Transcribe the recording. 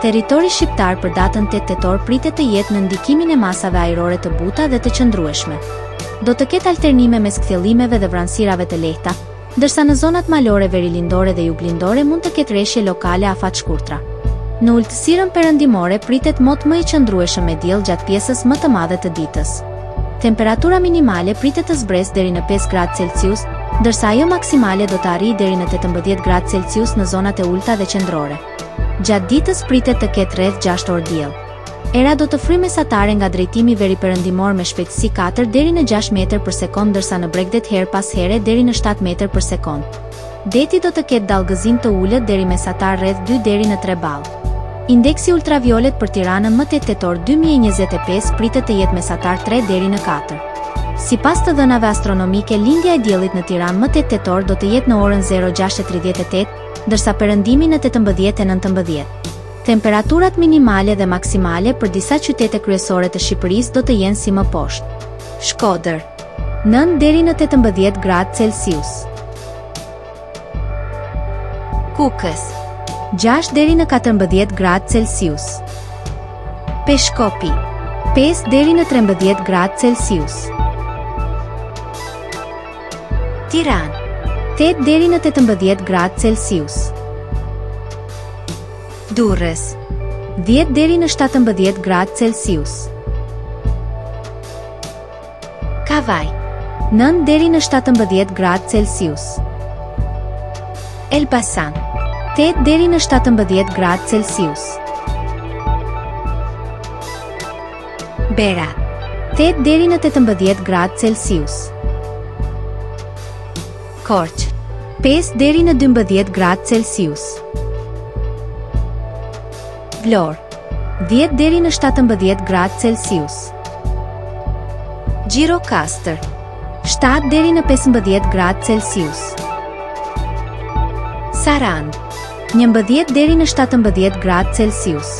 Territori shqiptar për datën 8 tetor pritet të jetë në ndikimin e masave ajrore të buta dhe të qëndrueshme. Do të ketë alternime mes kthjellimeve dhe vranësirave të lehta, ndërsa në zonat malore, verilindore dhe juglindore mund të ketë rreshje lokale afat shkurtra. Në ultësirën perëndimore pritet mot më i qëndrueshëm me diell gjatë pjesës më të madhe të ditës. Temperatura minimale pritet të zbresë deri në 5 gradë Celsius, ndërsa ajo maksimale do të arrijë deri në 18 gradë Celsius në zonat e ulta dhe qendrore. Gjatë ditës pritet të ketë rreth 6 orë diell. Era do të fryjë mesatare nga drejtimi veriperëndimor me shpejtësi 4 deri në 6 metër për sekond, ndërsa në Bregdet her pas here deri në 7 metër për sekond. Deti do të ketë dallgëzim të ulët deri mesatar rreth 2 deri në 3 ballë. Indeksi ultraviolet për Tiranën më 8 tetor 2025 pritet të jetë mesatar 3 deri në 4. Sipas të dhënave astronomike, lindja e diellit në Tiranë më 8 tetor do të jetë në orën 06:38, ndërsa perëndimi në 18 e 19. Temperaturat minimale dhe maksimale për disa qytete kryesore të Shqipërisë do të jenë si më poshtë. Shkodër, 9 deri në 18 gradë Celsius. Kukës, 6 deri në 14 gradë Celsius. Peshkopi, 5 deri në 13 gradë Celsius. Tiranë, 8 deri në 18 gradë Celsius. Durrës, 10 deri në 17 gradë Celsius. Kavaj, 9 deri në 17 gradë Celsius. Elbasan, 8 deri në 17 gradë Celsius. Berat, 8 deri në 18 gradë Celsius. Korçë, 5 deri në 12 gradë Celsius. Vlorë, 10 deri në 17 gradë Celsius. Gjirokastër, 7 deri në 15 gradë Celsius. Sarandë, 11 deri në 17 gradë Celsius.